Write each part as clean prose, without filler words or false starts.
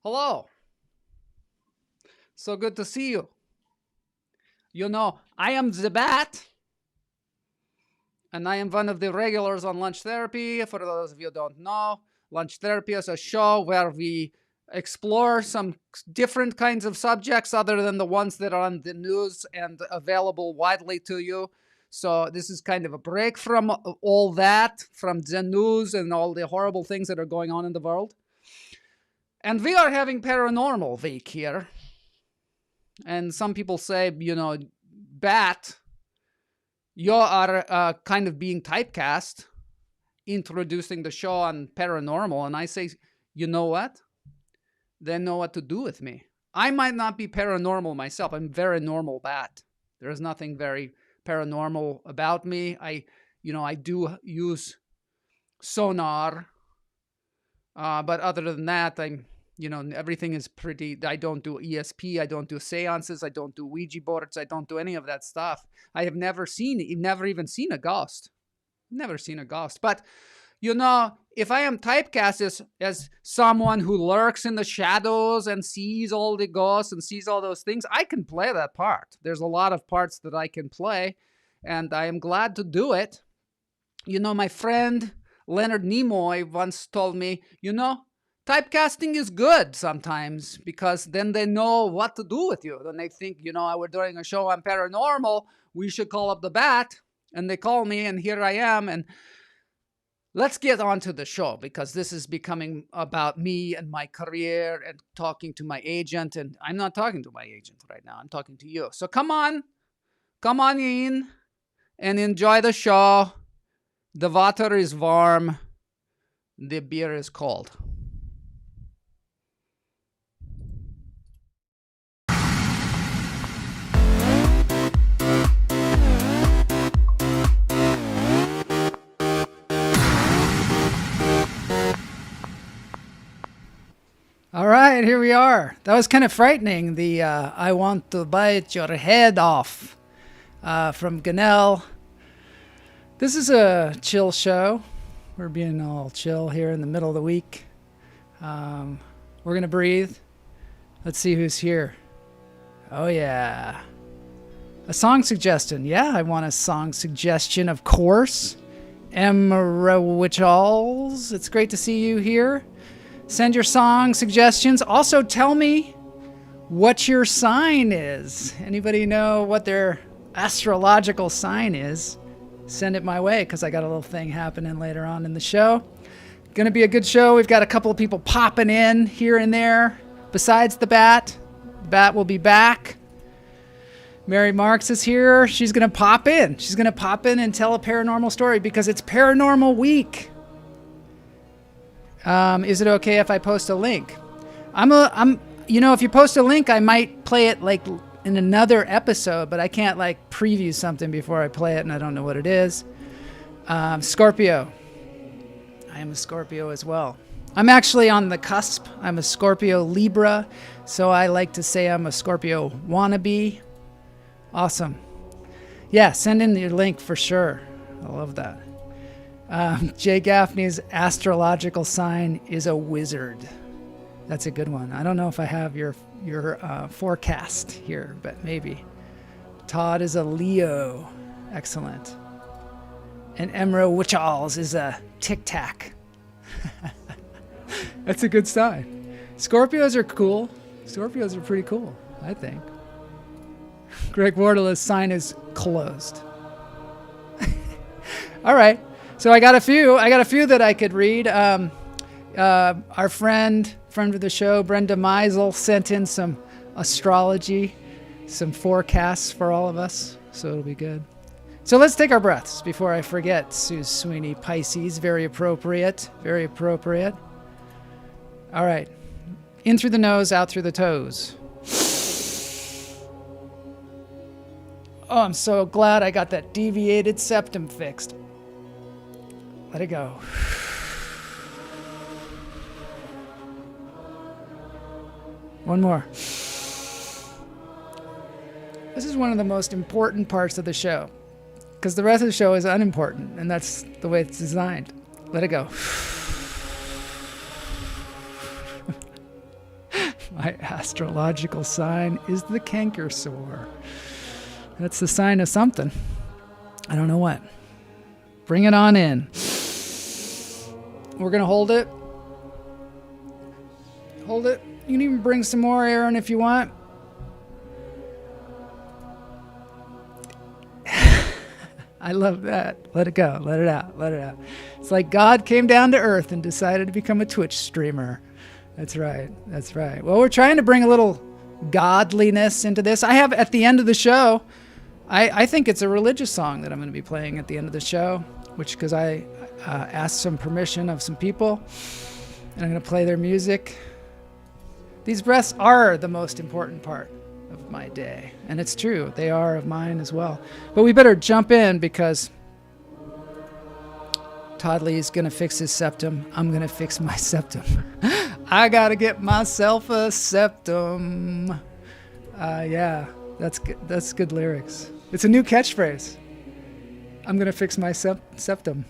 Hello. So good to see you. I am the Bat, and I am one of the regulars on Lunch Therapy. For those of you who don't know, Lunch Therapy is a show where we explore some different kinds of subjects other than the ones that are on the news and available widely to you. So this is kind of a break from all that, from the news and all the horrible things that are going on in the world. And we are having Paranormal Week here. And some people say, Bat, you are kind of being typecast, introducing the show on Paranormal. And I say, you know what? They know what to do with me. I might not be paranormal myself. I'm very normal Bat. There's nothing very paranormal about me. I do use sonar. But other than that, everything is pretty. I don't do ESP. I don't do seances. I don't do Ouija boards. I don't do any of that stuff. I have never even seen a ghost. Never seen a ghost. But, if I am typecast as someone who lurks in the shadows and sees all the ghosts and sees all those things, I can play that part. There's a lot of parts that I can play, and I am glad to do it. My friend Leonard Nimoy once told me, typecasting is good sometimes because then they know what to do with you. Then they think, we're doing a show on Paranormal. We should call up the Bat. And they call me, and here I am. And let's get on to the show because this is becoming about me and my career and talking to my agent. And I'm not talking to my agent right now. I'm talking to you. So come on in and enjoy the show. The water is warm. The beer is cold. All right, here we are. That was kind of frightening. The I want to bite your head off from Ganell. This is a chill show. We're being all chill here in the middle of the week. We're going to breathe. Let's see who's here. Oh, yeah. A song suggestion. Yeah, I want a song suggestion, of course. Emra Witchalls, it's great to see you here. Send your song suggestions. Also, tell me what your sign is. Anybody know what their astrological sign is? Send it my way because I got a little thing happening later on in the show. Going to be a good show. We've got a couple of people popping in here and there. Besides the Bat will be back. Mary Marks is here. She's going to pop in. She's going to pop in and tell a paranormal story because it's Paranormal Week. Is it okay if I post a link? If you post a link, I might play it like in another episode, but I can't like preview something before I play it and I don't know what it is. Scorpio. I am a Scorpio as well. I'm actually on the cusp. I'm a Scorpio Libra, so I like to say I'm a Scorpio wannabe. Awesome. Yeah, send in your link for sure. I love that. Jay Gaffney's astrological sign is a wizard. That's a good one. I don't know if I have your forecast here, but maybe. Todd is a Leo. Excellent. And Emra Witchalls is a Tic Tac. That's a good sign. Scorpios are cool. Scorpios are pretty cool, I think. Greg Wardlow's sign is closed. All right. So I got a few that I could read. Our friend of the show, Brenda Meisel, sent in some astrology, some forecasts for all of us. So it'll be good. So let's take our breaths before I forget. Sweeney Pisces, very appropriate, very appropriate. All right. In through the nose, out through the toes. Oh, I'm so glad I got that deviated septum fixed. Let it go. One more. This is one of the most important parts of the show because the rest of the show is unimportant, and that's the way it's designed. Let it go. My astrological sign is the canker sore. That's the sign of something. I don't know what. Bring it on in. We're going to hold it. Hold it. You can even bring some more air in if you want. I love that. Let it go. Let it out. Let it out. It's like God came down to earth and decided to become a Twitch streamer. That's right. That's right. Well, we're trying to bring a little godliness into this. I have at the end of the show, I think it's a religious song that I'm going to be playing at the end of the show, which because I asked some permission of some people, and I'm going to play their music. These breaths are the most important part of my day, and it's true. They are of mine as well. But we better jump in because Todd Lee's going to fix his septum. I'm going to fix my septum. I got to get myself a septum. Yeah, that's good lyrics. It's a new catchphrase. I'm going to fix my septum.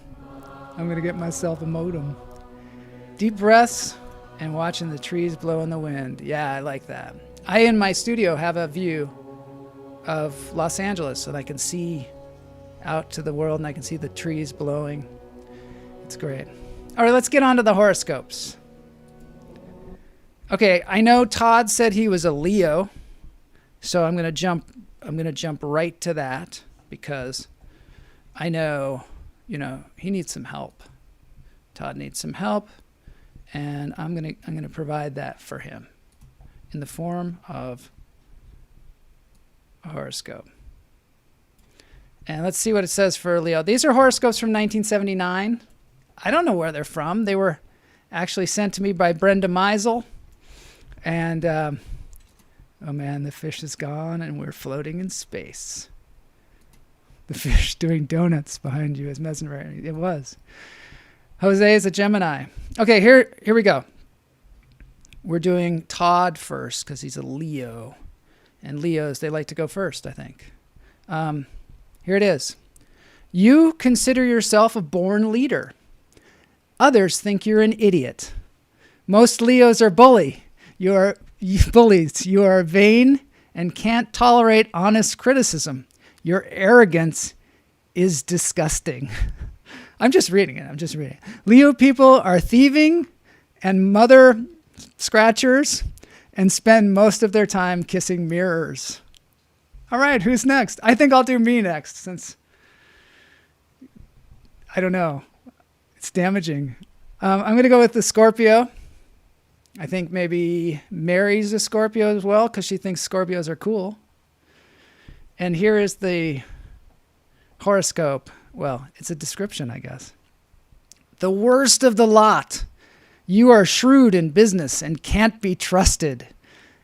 I'm going to get myself a modem. Deep breaths and watching the trees blow in the wind. Yeah, I like that. I, in my studio, have a view of Los Angeles so that I can see out to the world and I can see the trees blowing. It's great. All right, let's get on to the horoscopes. Okay, I know Todd said he was a Leo, so I'm going to jump right to that because I know, he needs some help. Todd needs some help, and I'm going to provide that for him in the form of a horoscope. And let's see what it says for Leo. These are horoscopes from 1979. I don't know where they're from. They were actually sent to me by Brenda Meisel. And, oh man, the fish is gone and we're floating in space. The fish doing donuts behind you is mesmerizing. It was. Jose is a Gemini. Okay, here we go. We're doing Todd first because he's a Leo. And Leos, they like to go first, I think. Here it is. You consider yourself a born leader. Others think you're an idiot. Most Leos are bullies. You are vain and can't tolerate honest criticism. Your arrogance is disgusting. I'm just reading it. Leo people are thieving and mother scratchers and spend most of their time kissing mirrors. All right, who's next? I think I'll do me next since, I don't know. It's damaging. I'm going to go with the Scorpio. I think maybe Mary's a Scorpio as well because she thinks Scorpios are cool. And here is the horoscope. Well, it's a description, I guess. The worst of the lot. You are shrewd in business and can't be trusted.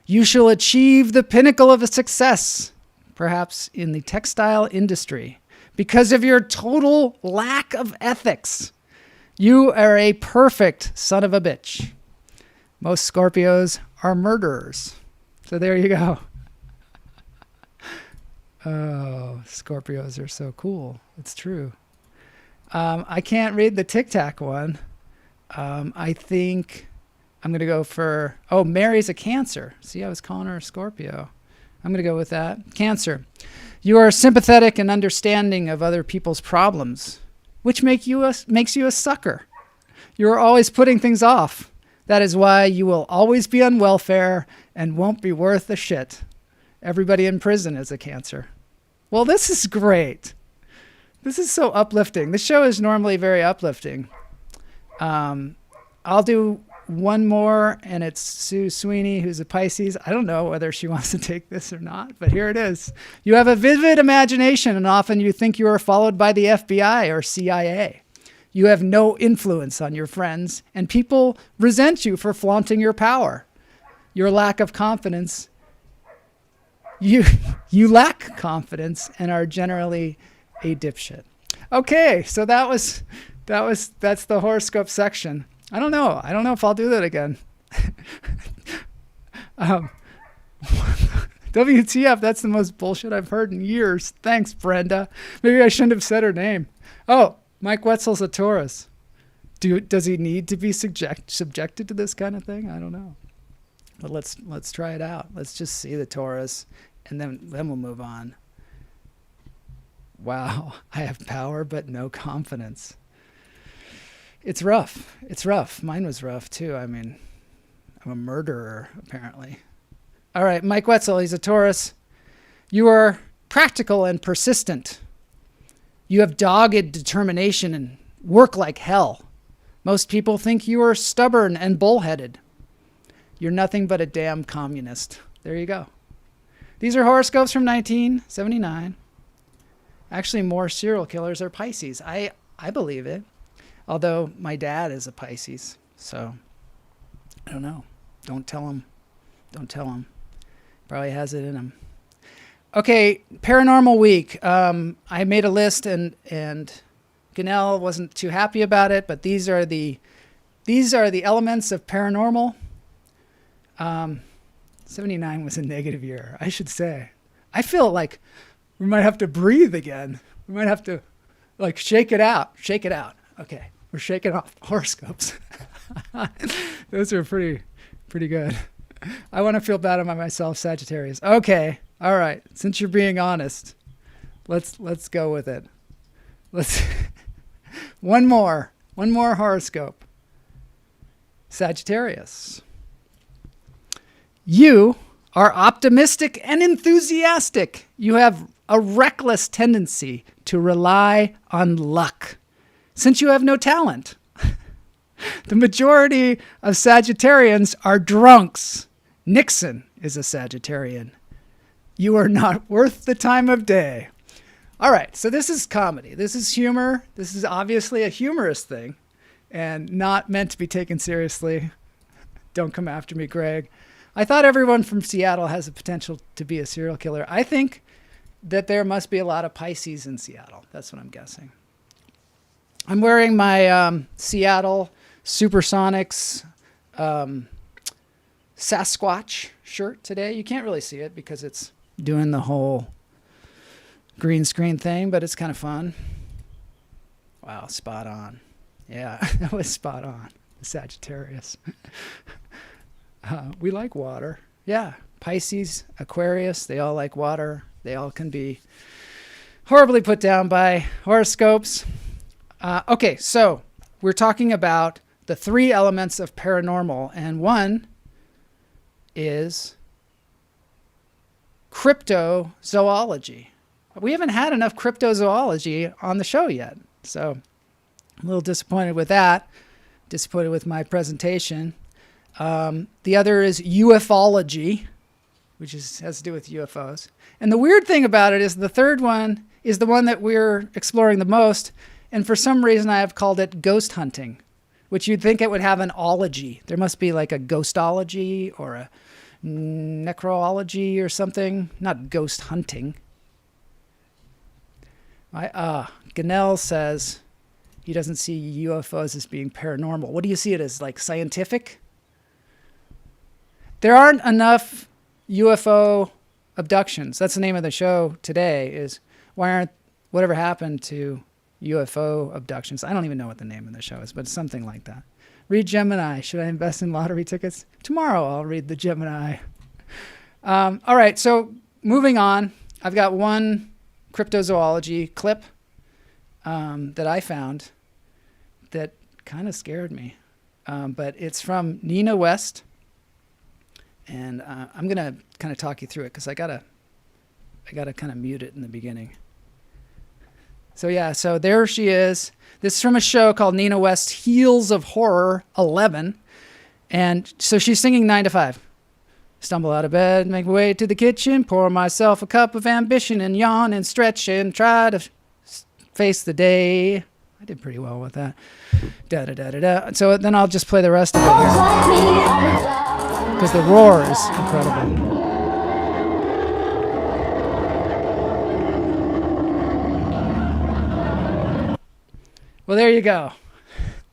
You shall achieve the pinnacle of success, perhaps in the textile industry, because of your total lack of ethics. You are a perfect son of a bitch. Most Scorpios are murderers. So there you go. Oh, Scorpios are so cool. It's true. I can't read the Tic Tac one. I think I'm going to go for... Oh, Mary's a Cancer. See, I was calling her a Scorpio. I'm going to go with that. Cancer. You are sympathetic and understanding of other people's problems, which makes you a sucker. You are always putting things off. That is why you will always be on welfare and won't be worth a shit. Everybody in prison is a Cancer. Well, this is great. This is so uplifting. The show is normally very uplifting. I'll do one more, and it's Sue Sweeney, who's a Pisces. I don't know whether she wants to take this or not, but here it is. You have a vivid imagination, and often you think you are followed by the FBI or CIA. You have no influence on your friends, and people resent you for flaunting your power. Your lack of confidence. You lack confidence and are generally a dipshit. Okay, so that's the horoscope section. I don't know if I'll do that again. WTF, that's the most bullshit I've heard in years. Thanks, Brenda. Maybe I shouldn't have said her name. Oh, Mike Wetzel's a Taurus. Does he need to be subjected to this kind of thing? I don't know. But let's try it out. Let's just see the Taurus, and then we'll move on. Wow, I have power but no confidence. It's rough. It's rough. Mine was rough too. I mean, I'm a murderer apparently. All right, Mike Wetzel, he's a Taurus. You are practical and persistent. You have dogged determination and work like hell. Most people think you are stubborn and bullheaded. You're nothing but a damn communist. There you go. These are horoscopes from 1979. Actually, more serial killers are Pisces. I believe it. Although my dad is a Pisces. So, I don't know. Don't tell him. Don't tell him. Probably has it in him. Okay, Paranormal Week. I made a list and Ganell wasn't too happy about it, but these are the elements of paranormal. 79 was a negative year, I should say. I feel like we might have to breathe again. We might have to like shake it out. Shake it out. Okay, we're shaking off horoscopes. Those are pretty good. I want to feel bad about myself, Sagittarius. Okay, all right. Since you're being honest, let's go with it. Let's one more horoscope. Sagittarius. You are optimistic and enthusiastic. You have a reckless tendency to rely on luck, since you have no talent. The majority of Sagittarians are drunks. Nixon is a Sagittarian. You are not worth the time of day. All right, so this is comedy. This is humor. This is obviously a humorous thing and not meant to be taken seriously. Don't come after me, Greg. I thought everyone from Seattle has the potential to be a serial killer. I think that there must be a lot of Pisces in Seattle. That's what I'm guessing. I'm wearing my Seattle Supersonics Sasquatch shirt today. You can't really see it because it's doing the whole green screen thing, but it's kind of fun. Wow, spot on. Yeah, that was spot on. Sagittarius. We like water. Yeah, Pisces, Aquarius, they all like water. They all can be horribly put down by horoscopes. Okay, so we're talking about the 3 elements of paranormal, and one is cryptozoology. We haven't had enough cryptozoology on the show yet, so I'm a little disappointed with that. Disappointed with my presentation. The other is ufology, which has to do with UFOs. And the weird thing about it is the third one is the one that we're exploring the most, and for some reason I have called it ghost hunting, which you'd think it would have an ology. There must be like a ghostology or a necrology or something, not ghost hunting. Ganell says he doesn't see UFOs as being paranormal. What do you see it as, like scientific? There aren't enough UFO abductions. That's the name of the show today, is whatever happened to UFO abductions. I don't even know what the name of the show is, but it's something like that. Read Gemini. Should I invest in lottery tickets? Tomorrow I'll read the Gemini. All right, so moving on. I've got one cryptozoology clip that I found that kind of scared me. But it's from Nina West. And I'm going to kind of talk you through it because I gotta kind of mute it in the beginning. So yeah, so there she is. This is from a show called Nina West Heels of Horror 11. And so she's singing 9 to 5. Stumble out of bed, make my way to the kitchen, pour myself a cup of ambition and yawn and stretch and try to face the day. I did pretty well with that. Da da da da da. So then I'll just play the rest of it here, because the roar is incredible. Well, there you go.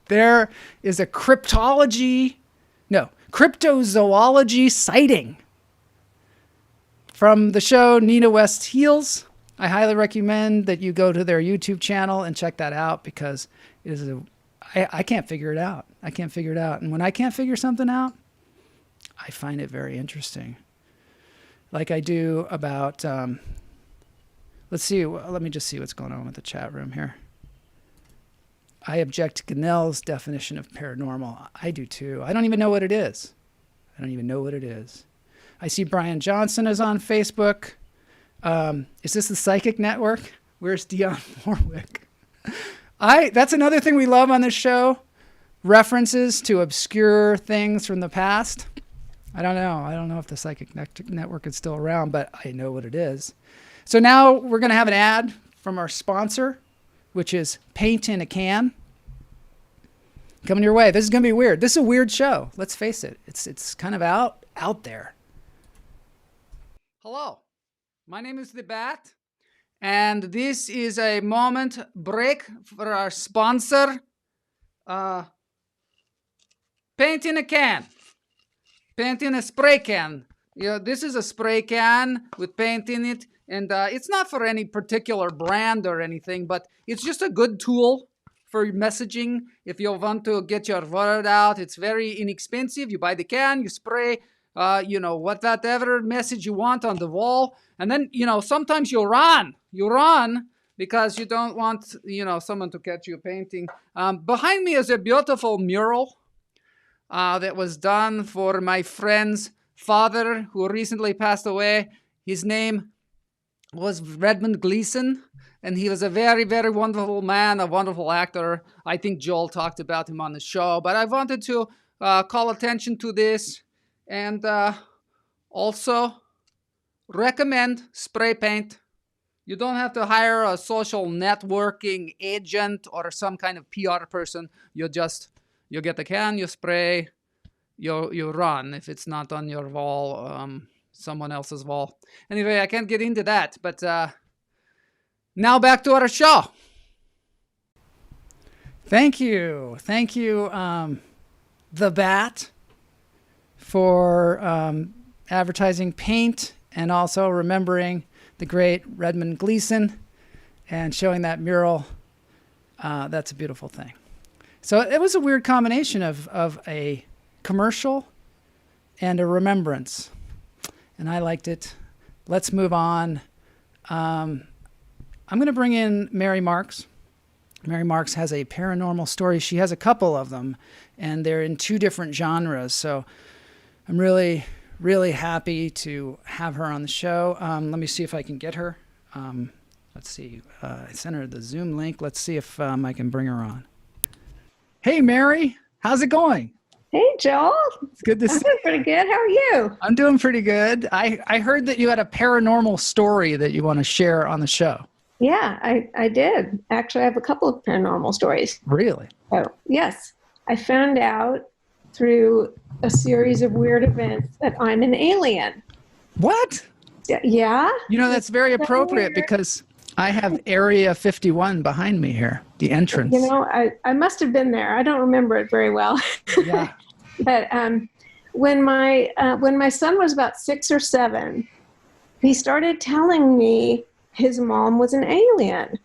There is a cryptozoology sighting from the show Nina West Heels. I highly recommend that you go to their YouTube channel and check that out, because it is I can't figure it out. I can't figure it out. And when I can't figure something out, I find it very interesting. Like I do about, let's see, let me just see what's going on with the chat room here. I object to Ganell's definition of paranormal. I do too. I don't even know what it is. I don't even know what it is. I see Brian Johnson is on Facebook. Is this the Psychic Network? Where's Dionne Warwick? That's another thing we love on this show. References to obscure things from the past. I don't know. I don't know if the Psychic Network is still around, but I know what it is. So now we're going to have an ad from our sponsor, which is Paint in a Can. Coming your way. This is going to be weird. This is a weird show. Let's face it. It's kind of out there. Hello, my name is The Bat, and this is a moment break for our sponsor, Paint in a Can. Paint in a spray can. This is a spray can with paint in it, and it's not for any particular brand or anything, but it's just a good tool for messaging. If you want to get your word out, it's very inexpensive. You buy the can, you spray, whatever message you want on the wall, and then, sometimes you run because you don't want, someone to catch you painting. Behind me is a beautiful mural that was done for my friend's father who recently passed away. His name was Redmond Gleason, and he was a very, very wonderful man, a wonderful actor. I think Joel talked about him on the show, but I wanted to call attention to this and also recommend spray paint. You don't have to hire a social networking agent or some kind of PR person. You get the can, you spray, you run if it's not on your wall, someone else's wall. Anyway, I can't get into that, but now back to our show. Thank you, The Bat, for advertising paint and also remembering the great Redmond Gleason and showing that mural. That's a beautiful thing. So it was a weird combination of a commercial and a remembrance, and I liked it. Let's move on. I'm going to bring in Mary Marks. Mary Marks has a paranormal story. She has a couple of them, and they're in two different genres. So I'm really, really happy to have her on the show. Let me see if I can get her. Let's see. I sent her the Zoom link. Let's see if I can bring her on. Hey, Mary. How's it going? Hey, Joel. It's good to see you. I'm doing pretty good. How are you? I'm doing pretty good. I heard that you had a paranormal story that you want to share on the show. Yeah, I did. Actually, I have a couple of paranormal stories. Really? Oh, yes. I found out through a series of weird events that I'm an alien. What? Yeah? That's very appropriate because I have Area 51 behind me here, the entrance. I must have been there. I don't remember it very well. Yeah. But when my son was about 6 or 7, he started telling me his mom was an alien.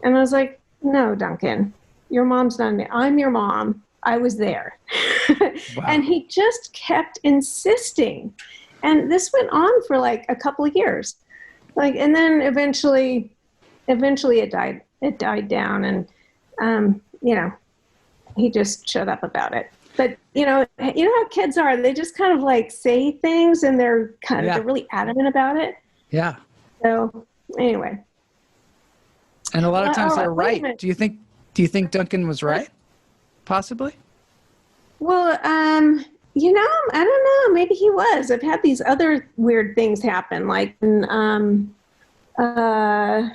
And I was like, no, Duncan, your mom's not an alien. I'm your mom. I was there. Wow. And he just kept insisting. And this went on for like a couple of years. And then eventually it died down, and he just shut up about it. But you know how kids are, they just kind of like say things and they're they're really adamant about it. Yeah. So anyway. And a lot of times they're right. Do you think Duncan was right? Possibly? Well, I don't know. Maybe he was. I've had these other weird things happen, like when my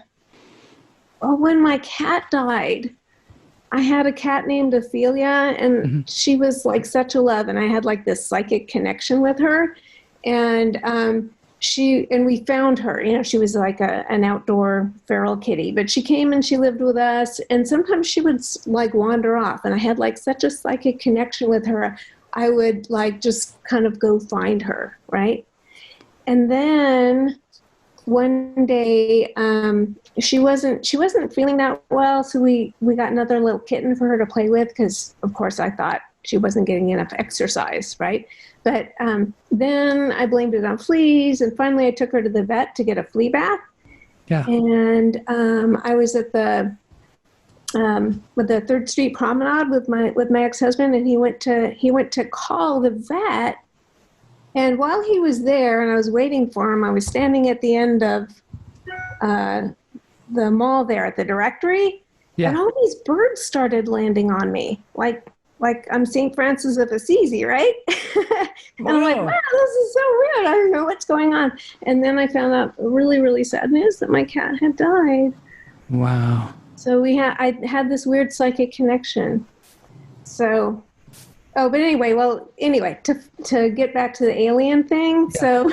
cat died. I had a cat named Ophelia, and she was like such a love, and I had like this psychic connection with her, and we found her. She was like an outdoor feral kitty, but she came and she lived with us, and sometimes she would like wander off, and I had like such a psychic connection with her. I would like just kind of go find her, right? And then one day she wasn't feeling that well, so we got another little kitten for her to play with, because of course I thought she wasn't getting enough exercise, right? But then I blamed it on fleas, and finally I took her to the vet to get a flea bath. Yeah. And I was at the 3rd Street Promenade with my ex-husband, and he went to call the vet. And while he was there and I was waiting for him, I was standing at the end of the mall there at the directory, and all these birds started landing on me, like I'm St. Francis of Assisi, right? And I'm like, wow, this is so weird. I don't know what's going on. And then I found out really, really sad news that my cat had died. Wow. So I had this weird psychic connection. So, but anyway, to get back to the alien thing. Yeah.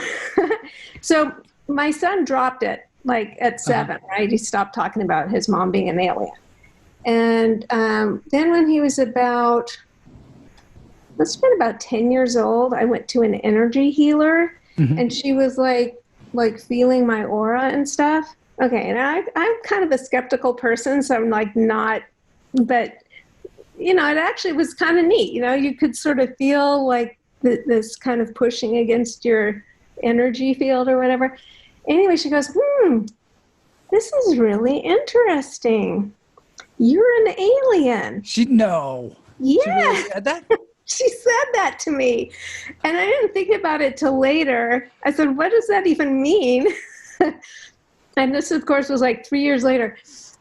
So my son dropped it like at 7, right? He stopped talking about his mom being an alien. And then when he was about 10 years old, I went to an energy healer, and she was like feeling my aura and stuff. Okay, and I'm kind of a skeptical person, so I'm like not, but it actually was kind of neat. You could sort of feel like this kind of pushing against your energy field or whatever. Anyway, she goes, this is really interesting. You're an alien. No. Yeah. She really said that? She said that to me. And I didn't think about it till later. I said, what does that even mean? And this, of course, was like 3 years later.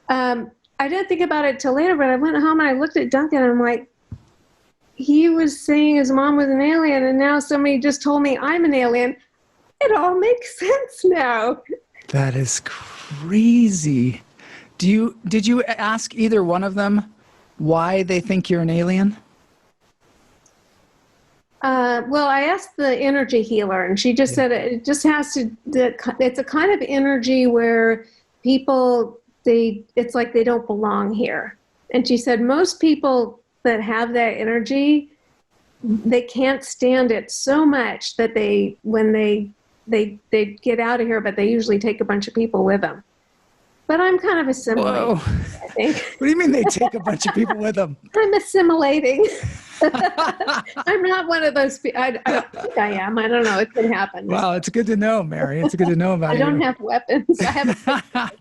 I didn't think about it till later, but I went home and I looked at Duncan and I'm like, he was saying his mom was an alien, and now somebody just told me I'm an alien. It all makes sense now. That is crazy. Did you ask either one of them why they think you're an alien? Well, I asked the energy healer, and she just said it just has to. It's a kind of energy where people it's like they don't belong here. And she said most people that have that energy, they can't stand it so much that when they get out of here, but they usually take a bunch of people with them. But I'm kind of assimilating, I think. What do you mean they take a bunch of people with them? I'm assimilating. I'm not one of those people. I don't think I am. I don't know. It could happen. Wow, it's good to know, Mary. It's good to know about you. I don't have weapons. I have.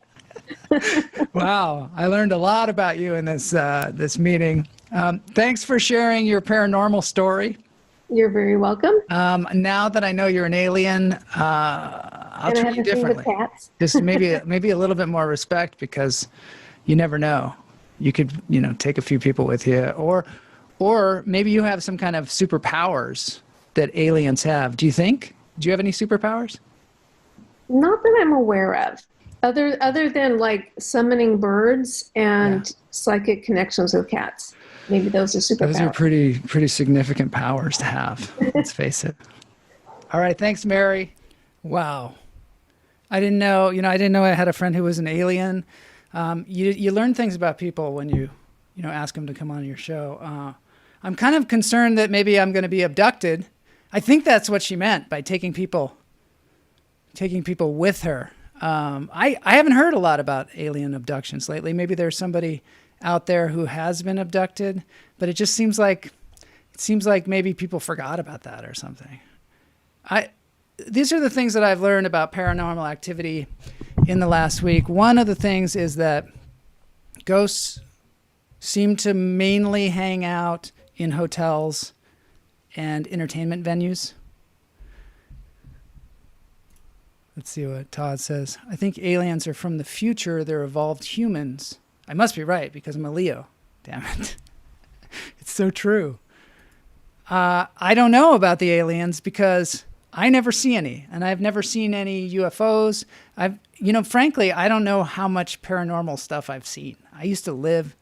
Wow, I learned a lot about you in this meeting. Thanks for sharing your paranormal story. You're very welcome. Now that I know you're an alien, I'll treat you differently. Just maybe a little bit more respect, because you never know. You could, take a few people with you, or maybe you have some kind of superpowers that aliens have. Do you have any superpowers? Not that I'm aware of. Other than like summoning birds and psychic connections with cats. Maybe those are superpowers. Those are pretty significant powers to have. Let's face it. All right, thanks, Mary. Wow, I didn't know. I didn't know I had a friend who was an alien. You learn things about people when you ask them to come on your show. I'm kind of concerned that maybe I'm going to be abducted. I think that's what she meant by taking people with her. I haven't heard a lot about alien abductions lately. Maybe there's somebody out there who has been abducted, but it just seems like maybe people forgot about that or something. These are the things that I've learned about paranormal activity in the last week. One of the things is that ghosts seem to mainly hang out in hotels and entertainment venues. Let's see what Todd says. I think aliens are from the future. They're evolved humans. I must be right, because I'm a Leo. Damn it. It's so true. I don't know about the aliens because I never see any, and I've never seen any UFOs. Frankly, I don't know how much paranormal stuff I've seen. I used to live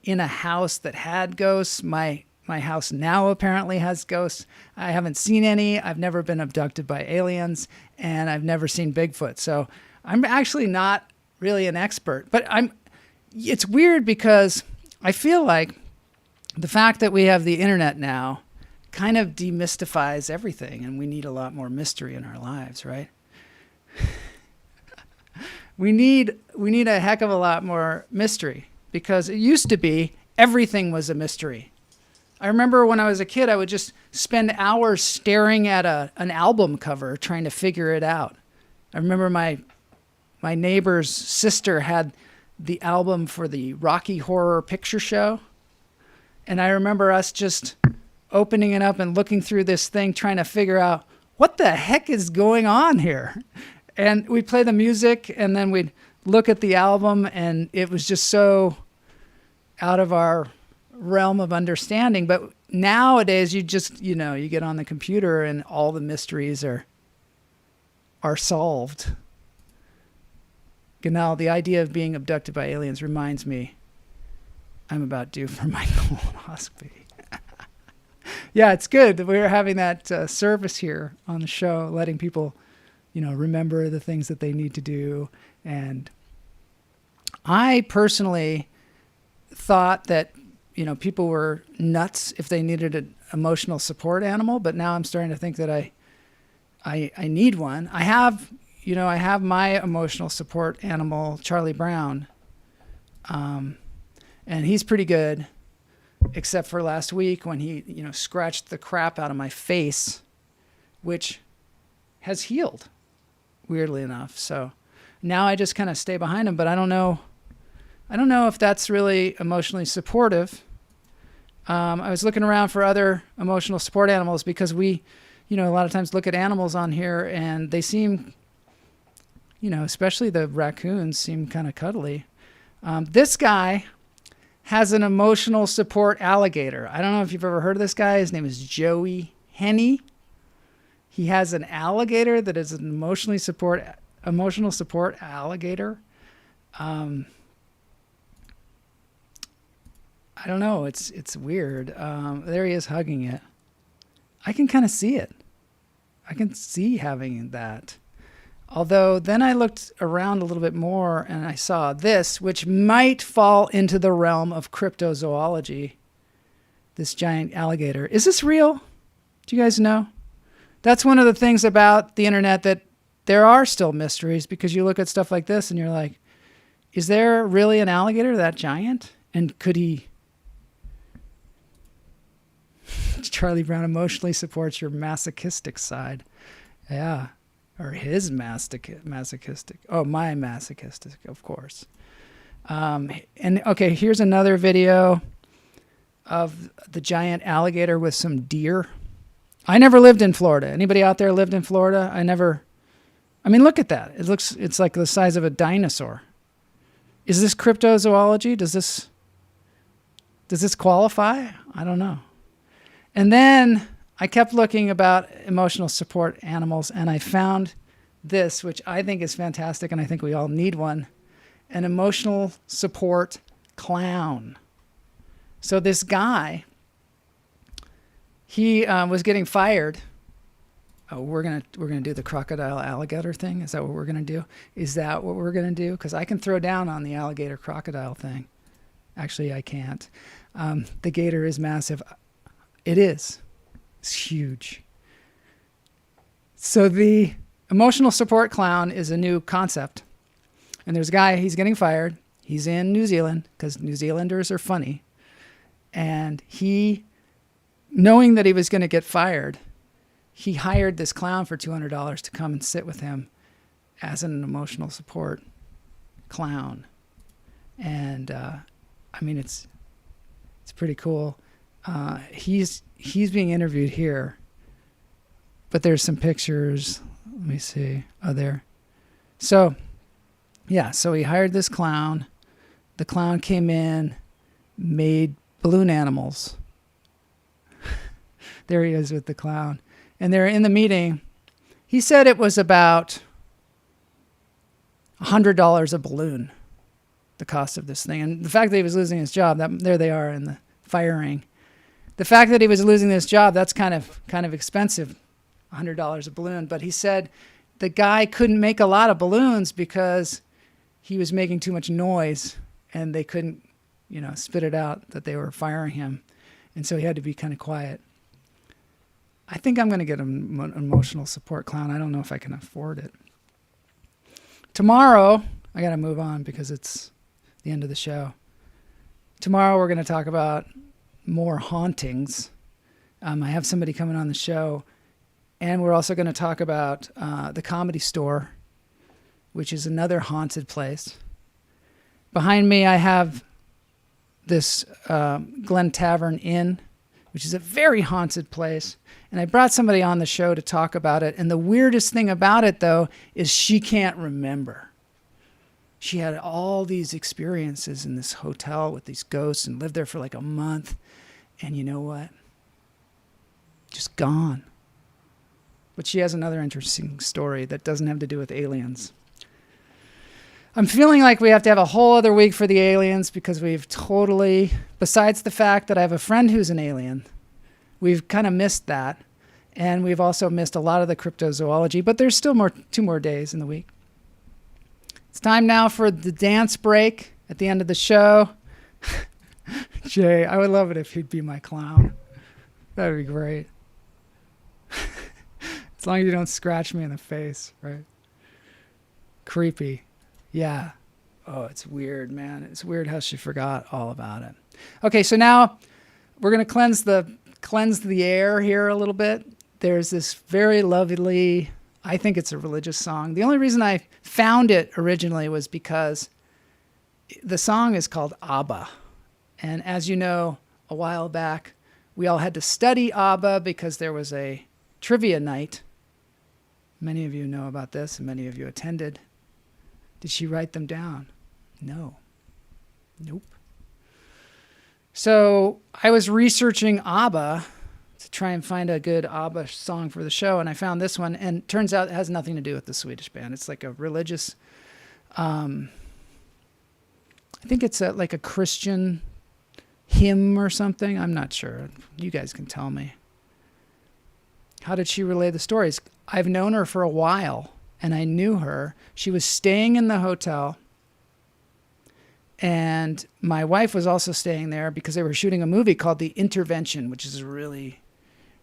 in a house that had ghosts. My house now apparently has ghosts. I haven't seen any. I've never been abducted by aliens, and I've never seen Bigfoot. So I'm actually not really an expert, but it's weird because I feel like the fact that we have the internet now kind of demystifies everything, and we need a lot more mystery in our lives, right? We need a heck of a lot more mystery, because it used to be everything was a mystery. I remember when I was a kid, I would just spend hours staring at an album cover trying to figure it out. I remember my neighbor's sister had the album for the Rocky Horror Picture Show. And I remember us just opening it up and looking through this thing, trying to figure out what the heck is going on here. And we'd play the music and then we'd look at the album, and it was just so out of our realm of understanding. But nowadays you just, you get on the computer and all the mysteries are solved. Ganal, the idea of being abducted by aliens reminds me I'm about due for my colonoscopy. Yeah, it's good that we're having that service here on the show, letting people, remember the things that they need to do. And I personally thought that, people were nuts if they needed an emotional support animal, but now I'm starting to think that I need one. I have my emotional support animal, Charlie Brown. And he's pretty good, except for last week when he, scratched the crap out of my face, which has healed, weirdly enough. So now I just kind of stay behind him, but I don't know if that's really emotionally supportive. I was looking around for other emotional support animals because we, a lot of times look at animals on here and they seem, especially the raccoons seem kind of cuddly. This guy has an emotional support alligator. I don't know if you've ever heard of this guy. His name is Joey Henney. He has an alligator that is an emotional support alligator. I don't know. It's weird. There he is hugging it. I can kind of see it. I can see having that. Although then I looked around a little bit more and I saw this, which might fall into the realm of cryptozoology. This giant alligator. Is this real? Do you guys know? That's one of the things about the internet, that there are still mysteries, because you look at stuff like this and you're like, is there really an alligator that giant? And could he... Charlie Brown emotionally supports your masochistic side. Yeah. Or his masochistic. Oh, my masochistic, of course. And okay, here's another video of the giant alligator with some deer. I never lived in Florida. Anybody out there lived in Florida? Look at that. It's like the size of a dinosaur. Is this cryptozoology? Does this qualify? I don't know. And then I kept looking about emotional support animals, and I found this, which I think is fantastic, and I think we all need one: an emotional support clown. So this guy, he was getting fired. Oh, we're gonna do the crocodile alligator thing. Is that what we're gonna do? Is that what we're gonna do? Because I can throw down on the alligator crocodile thing. Actually, I can't. The gator is massive. It is. It's huge. So the emotional support clown is a new concept. And there's a guy, he's getting fired. He's in New Zealand because New Zealanders are funny. And he, knowing that he was going to get fired, he hired this clown for $200 to come and sit with him as an emotional support clown. And it's pretty cool. He's being interviewed here, but there's some pictures. Let me see. Oh, there. So he hired this clown. The clown came in, made balloon animals. There he is with the clown. And they're in the meeting. He said it was about $100 a balloon, the cost of this thing. And the fact that he was losing his job, there they are in the firing. The fact that he was losing this job, that's kind of expensive, $100 a balloon. But he said the guy couldn't make a lot of balloons because he was making too much noise and they couldn't, spit it out that they were firing him. And so he had to be kind of quiet. I think I'm going to get an emotional support clown. I don't know if I can afford it. Tomorrow, I got to move on because it's the end of the show. Tomorrow we're going to talk about more hauntings. I have somebody coming on the show, and we're also going to talk about the Comedy Store, which is another haunted place. Behind me, I have this Glen Tavern Inn, which is a very haunted place. And I brought somebody on the show to talk about it. And the weirdest thing about it, though, is she can't remember. She had all these experiences in this hotel with these ghosts and lived there for like a month. And you know what? Just gone. But she has another interesting story that doesn't have to do with aliens. I'm feeling like we have to have a whole other week for the aliens because we've totally, besides the fact that I have a friend who's an alien, we've kind of missed that. And we've also missed a lot of the cryptozoology, but there's still 2 more days in the week. It's time now for the dance break at the end of the show. Jay, I would love it if he'd be my clown. That would be great. As long as you don't scratch me in the face, right? Creepy. Yeah. Oh, it's weird, man. It's weird how she forgot all about it. Okay, so now we're going to cleanse the air here a little bit. There's this very lovely, I think it's a religious song. The only reason I found it originally was because the song is called Abba. And as you know, a while back, we all had to study Abba because there was a trivia night. Many of you know about this, and many of you attended. Did she write them down? No. Nope. So I was researching ABBA to try and find a good ABBA song for the show, and I found this one, and it turns out it has nothing to do with the Swedish band. It's like a religious, I think it's like a Christian hymn or something. I'm not sure. You guys can tell me. How did she relay the stories? I've known her for a while. And I knew her. She was staying in the hotel. And my wife was also staying there because they were shooting a movie called The Intervention, which is a really,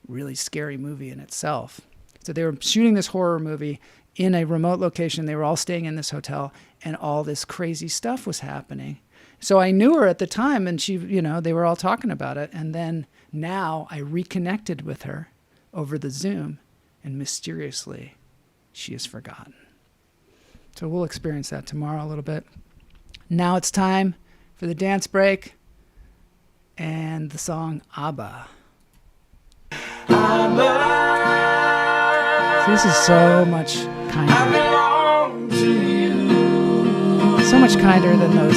really scary movie in itself. So they were shooting this horror movie in a remote location. They were all staying in this hotel, and all this crazy stuff was happening. So I knew her at the time, and she, they were all talking about it. And then now I reconnected with her over the Zoom, and mysteriously, she is forgotten. So we'll experience that tomorrow a little bit. Now it's time for the dance break and the song Abba. Abba. This is so much kinder. So much kinder than those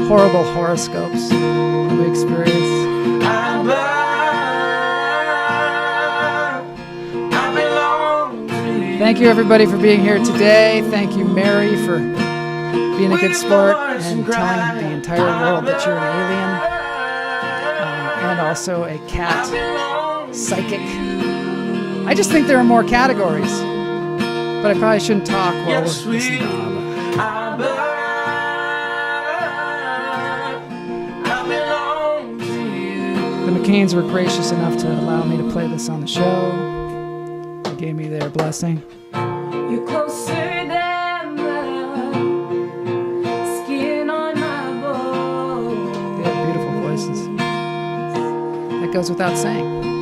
horrible horoscopes that we experience. Abba. Thank you, everybody, for being here today. Thank you, Mary, for being a good sport and telling the entire world that you're an alien and also a cat psychic. I just think there are more categories, but I probably shouldn't talk while we're listening to ABBA. The McCains were gracious enough to allow me to play this on the show. Gave me their blessing. You're closer than the skin on my bone. They have beautiful voices. That goes without saying.